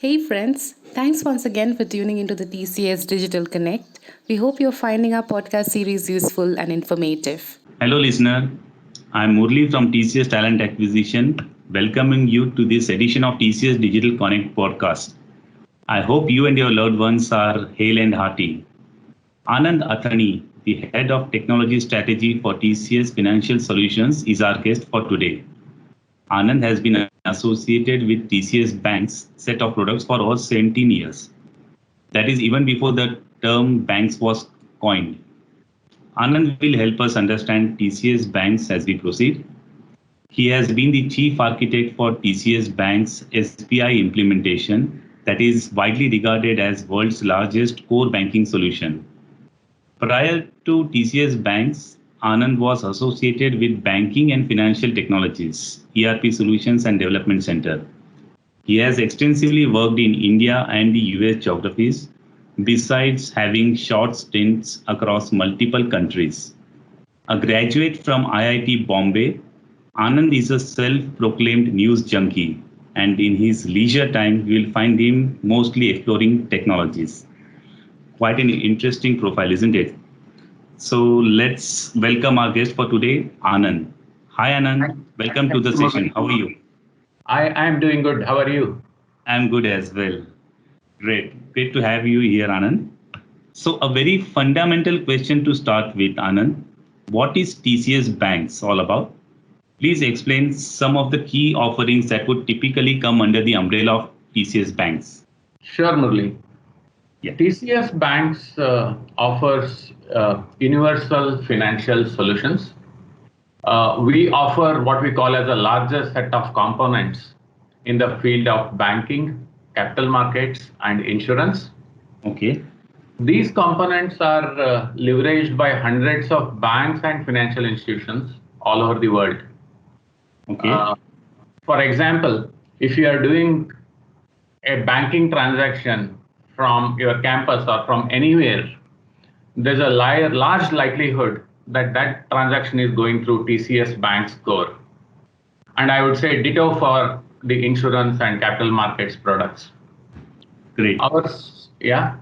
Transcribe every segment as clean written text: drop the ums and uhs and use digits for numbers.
Hey friends, thanks once again for tuning into the TCS Digital Connect. We hope you're finding our podcast series useful and informative. Hello, listener. I'm Murli from TCS Talent Acquisition, welcoming you to this edition of TCS Digital Connect podcast. I hope you and your loved ones are hale and hearty. Anand Athani, the head of technology strategy for TCS Financial Solutions, is our guest for today. Anand has been associated with TCS Bank's set of products for over 17 years. That is even before the term banks was coined. Anand will help us understand TCS Banks as we proceed. He has been the chief architect for TCS Bank's SBI implementation that is widely regarded as world's largest core banking solution. Prior to TCS Banks, Anand was associated with Banking and Financial Technologies, ERP Solutions and Development Center. He has extensively worked in India and the US geographies, besides having short stints across multiple countries. A graduate from IIT Bombay, Anand is a self-proclaimed news junkie, and in his leisure time, you will find him mostly exploring technologies. Quite an interesting profile, isn't it? So let's welcome our guest for today, Anand. Hi, Anand. Welcome to Thank the you, session. Murli. How are you? I am doing good. How are you? I'm good as well. Great. Great to have you here, Anand. So, a very fundamental question to start with, Anand. What is TCS Banks all about? Please explain some of the key offerings that would typically come under the umbrella of TCS Banks. Sure, Murli. Yeah. TCS Banks offers universal financial solutions. We offer what we call as the largest set of components in the field of banking, capital markets, and insurance. Okay. These components are leveraged by hundreds of banks and financial institutions all over the world. Okay. For example, if you are doing a banking transaction from your campus or from anywhere, there's a large likelihood that that transaction is going through TCS Bank's core. And I would say ditto for the insurance and capital markets products. Great. Yeah,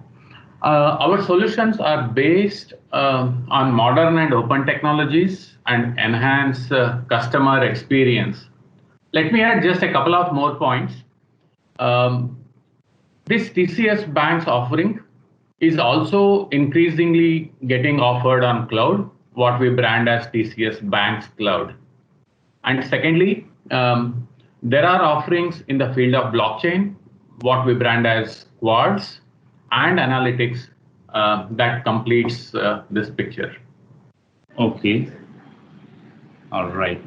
our solutions are based on modern and open technologies and enhance customer experience. Let me add just a couple of more points. Um, this TCS Bank's offering is also increasingly getting offered on cloud, what we brand as TCS Bank's Cloud. And secondly, there are offerings in the field of blockchain, what we brand as Quartz, and analytics that completes this picture. Okay. All right.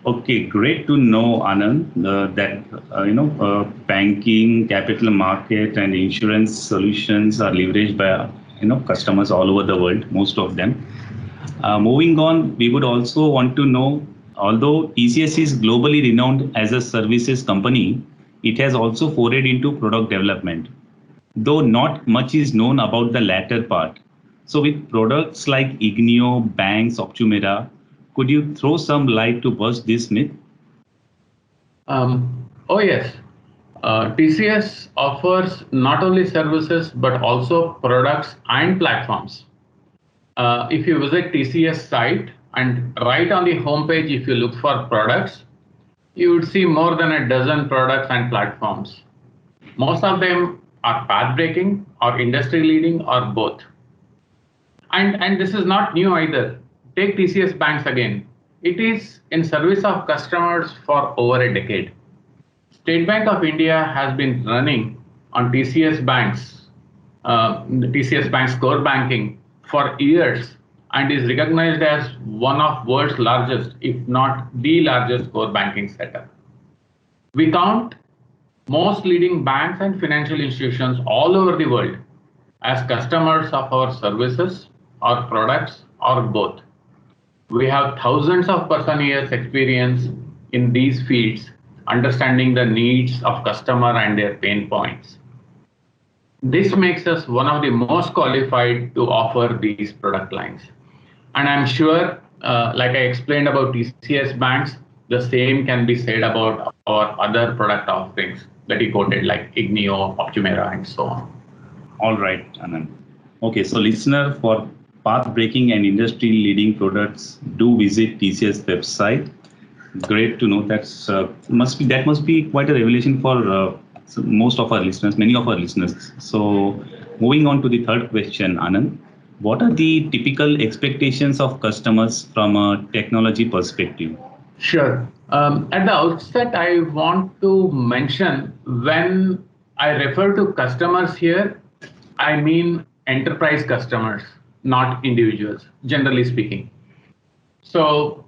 Okay, great to know, Anand, that banking, capital market, and insurance solutions are leveraged by customers all over the world, most of them. Moving on, we would also want to know, although TCS is globally renowned as a services company, it has also forayed into product development, though not much is known about the latter part. So with products like Ignio, Banks, Optumera, could you throw some light to bust this myth? Oh yes, TCS offers not only services but also products and platforms. If you visit TCS site and right on the homepage, if you look for products, you would see more than a dozen products and platforms. Most of them are path-breaking or industry-leading or both. And this is not new either. Take TCS Banks again. It is in service of customers for over a decade. State Bank of India has been running on TCS Banks, the TCS Bank's core banking for years and is recognized as one of world's largest, if not the largest core banking setup. We count most leading banks and financial institutions all over the world as customers of our services or products or both. We have thousands of person years experience in these fields, understanding the needs of customer and their pain points. This makes us one of the most qualified to offer these product lines. And I'm sure, like I explained about TCS Banks, The same can be said about our other product offerings that you quoted, like Ignio, Optumera, and so on. All right, Anand. Okay, so listener, for path-breaking and industry-leading products, do visit TCS website. Great to know. That must be quite a revelation for most of our listeners, many of our listeners. So, moving on to the third question, Anand, what are the typical expectations of customers from a technology perspective? Sure. At the outset, I want to mention when I refer to customers here, I mean enterprise customers, not individuals, generally speaking. So,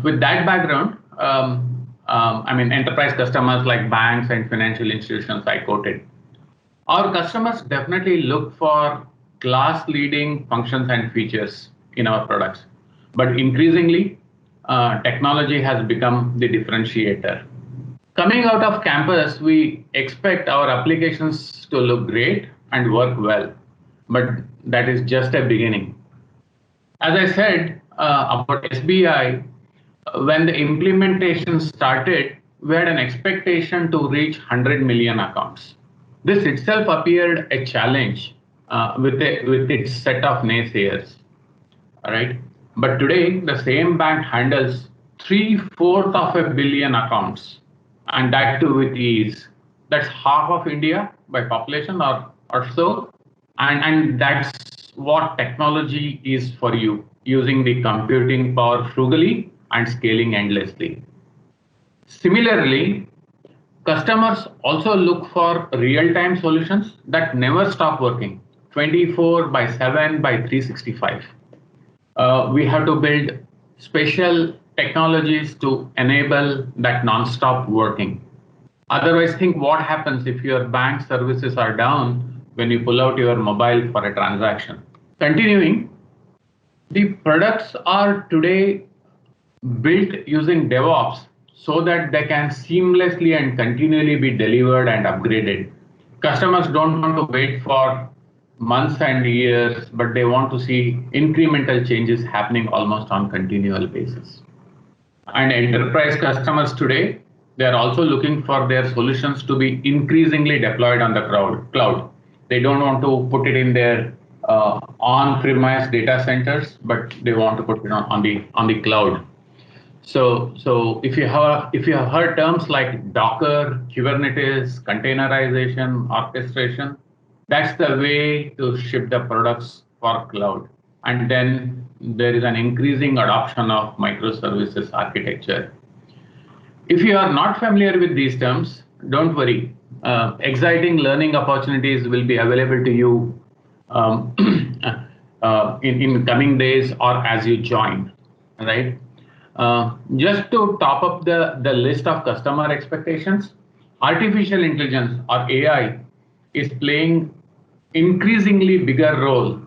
with that background, I mean enterprise customers like banks and financial institutions I quoted. Our customers definitely look for class-leading functions and features in our products, but increasingly, technology has become the differentiator. Coming out of campus, we expect our applications to look great and work well, but that is just a beginning. As I said about SBI, when the implementation started, we had an expectation to reach 100 million accounts. This itself appeared a challenge with its set of naysayers. All right. But today, the same bank handles three-fourths of a billion accounts, and that too with ease. That's half of India by population or so. And that's what technology is for you, using the computing power frugally and scaling endlessly. Similarly, customers also look for real-time solutions that never stop working 24 by 7 by 365. We have to build special technologies to enable that non-stop working. Otherwise, think what happens if your bank services are down when you pull out your mobile for a transaction. Continuing, the products are today built using DevOps so that they can seamlessly and continually be delivered and upgraded. Customers don't want to wait for months and years, but they want to see incremental changes happening almost on continual basis. And enterprise customers today, they are also looking for their solutions to be increasingly deployed on the cloud. They don't want to put it in their on-premise data centers, but they want to put it on the cloud. So if you have heard terms like Docker, Kubernetes, containerization, orchestration, that's the way to ship the products for cloud. And then there is an increasing adoption of microservices architecture. If you are not familiar with these terms, don't worry. Exciting learning opportunities will be available to you um, in coming days or as you join, right? Just to top up the list of customer expectations, artificial intelligence or AI is playing increasingly bigger role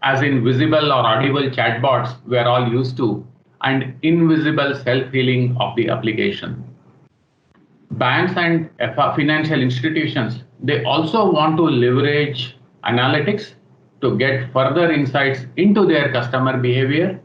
as in visible or audible chatbots we're all used to and invisible self-healing of the application. Banks and financial institutions, they also want to leverage analytics to get further insights into their customer behavior.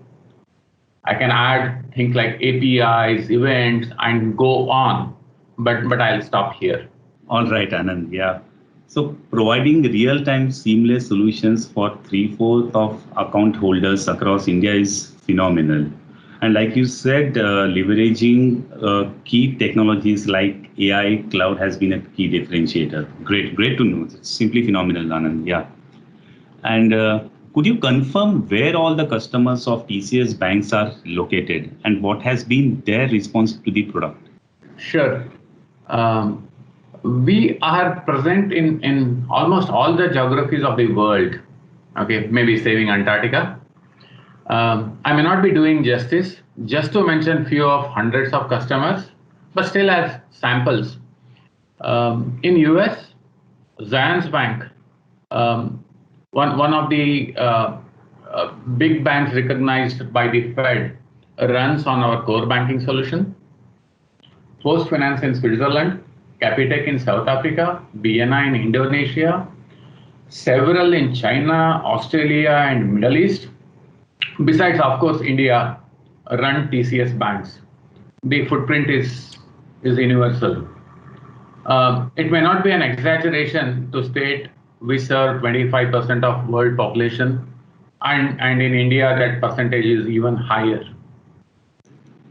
I can add things like APIs, events, and go on, but I'll stop here. All right, Anand. Yeah. So providing real-time seamless solutions for three-fourths of account holders across India is phenomenal. And like you said, leveraging key technologies like AI, cloud has been a key differentiator. Great to know. It's simply phenomenal, Anand. Yeah. And could you confirm where all the customers of TCS banks are located and what has been their response to the product? Sure. Um, we are present in almost all the geographies of the world. Okay, maybe saving Antarctica. I may not be doing justice just to mention few of hundreds of customers, but still as samples. In US, Zans Bank, um, one of the big banks recognized by the Fed, runs on our core banking solution. Post Finance in Switzerland, Capitec in South Africa, BNI in Indonesia, several in China, Australia, and Middle East. Besides, of course, India run TCS banks. the footprint is universal. It may not be an exaggeration to state we serve 25% of world population, and in India that percentage is even higher.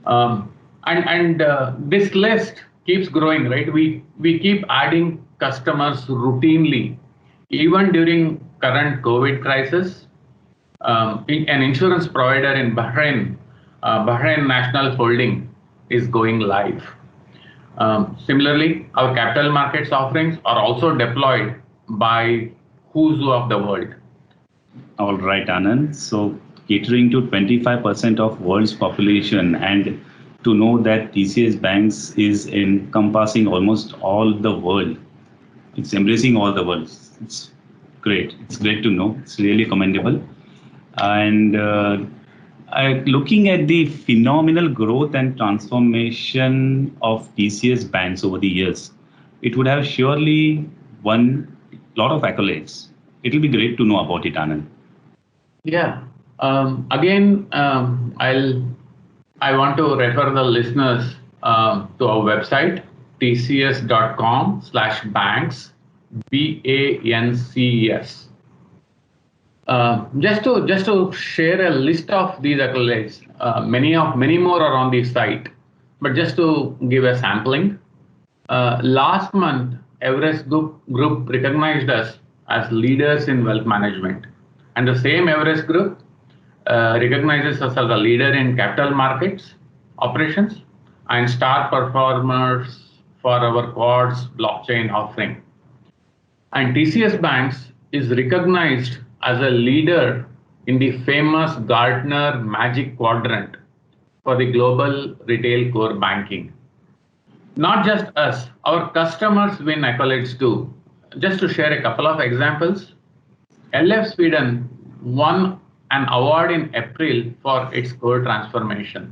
And this list keeps growing, right? We keep adding customers routinely, even during current COVID crisis. An insurance provider in Bahrain, Bahrain National Holding, is going live. Similarly, our capital markets offerings are also deployed by who's who of the world. All right, Anand. So catering to 25% of world's population, and to know that TCS Banks is encompassing almost all the world. It's embracing all the world. It's great. It's great to know. It's really commendable. And looking at the phenomenal growth and transformation of TCS Banks over the years, it would have surely won a lot of accolades. It will be great to know about it, Anand. Yeah. Again, I want to refer the listeners to our website, tcs.com/banks, BANCES. Just to share a list of these accolades, many more are on the site, but just to give a sampling, last month Everest Group recognized us as leaders in wealth management, and the same Everest Group recognizes us as a leader in capital markets operations and star performers for our Quartz blockchain offering. And TCS Banks is recognized as a leader in the famous Gartner Magic Quadrant for the global retail core banking. Not just us, our customers win accolades too. Just to share a couple of examples, LF Sweden won an award in April for its core transformation,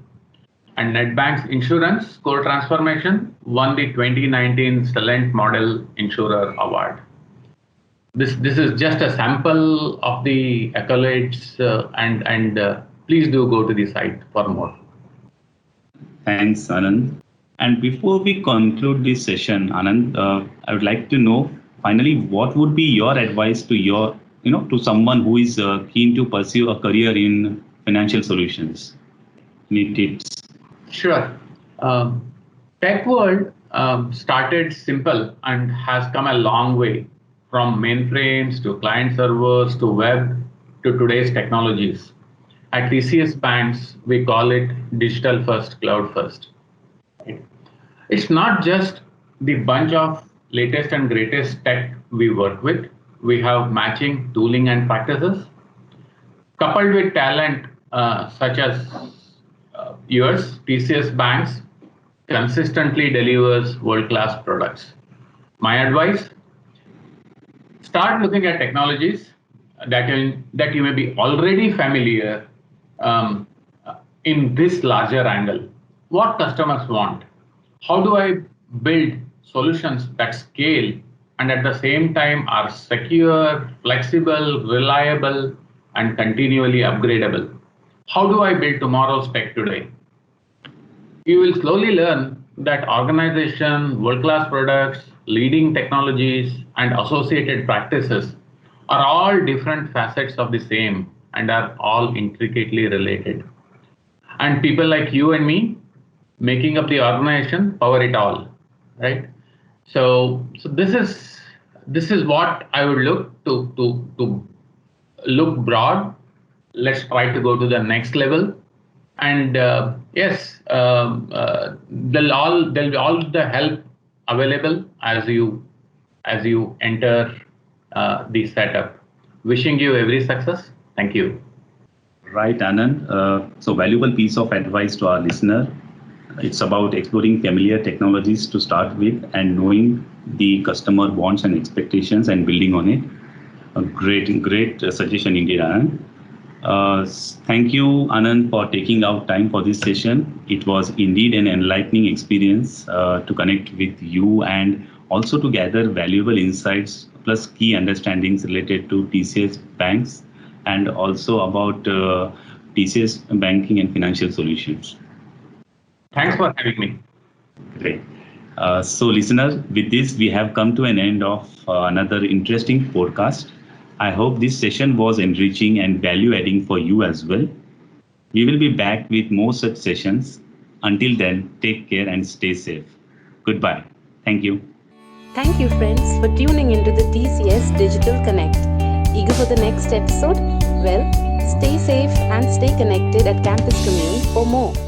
and NetBank's insurance core transformation won the 2019 Celent Model Insurer Award. This is just a sample of the accolades, and please do go to the site for more. Thanks, Anand. And before we conclude this session, Anand, I would like to know finally what would be your advice to to someone who is keen to pursue a career in financial solutions. Any tips? Sure. Tech world started simple and has come a long way, from mainframes to client servers to web to today's technologies. At TCS Banks, we call it digital first, cloud first. It's not just the bunch of latest and greatest tech we work with. We have matching tooling and practices, coupled with talent such as yours. TCS Banks consistently delivers world-class products. My advice: start looking at technologies that you may be already familiar um, in this larger angle. What customers want? How do I build solutions that scale and at the same time are secure, flexible, reliable, and continually upgradable? How do I build tomorrow's tech today? You will slowly learn that organization, world-class products, leading technologies, and associated practices are all different facets of the same and are all intricately related. And people like you and me making up the organization power it all, right? So this is what I would look to look broad. Let's try to go to the next level. And yes, there'll be all the help available as you enter the setup. Wishing you every success. Thank you. Right, Anand. So valuable piece of advice to our listener. It's about exploring familiar technologies to start with and knowing the customer wants and expectations and building on it. A great suggestion indeed, Anand. Thank you, Anand, for taking out time for this session. It was indeed an enlightening experience to connect with you and also to gather valuable insights plus key understandings related to TCS Banks and also about TCS banking and financial solutions. Thanks for having me. Great. So, listeners, with this, we have come to an end of another interesting podcast. I hope this session was enriching and value adding for you as well. We will be back with more such sessions. Until then, take care and stay safe. Goodbye. Thank you. Thank you, friends, for tuning into the TCS Digital Connect. Eager for the next episode? Well, stay safe and stay connected at Campus Commune for more.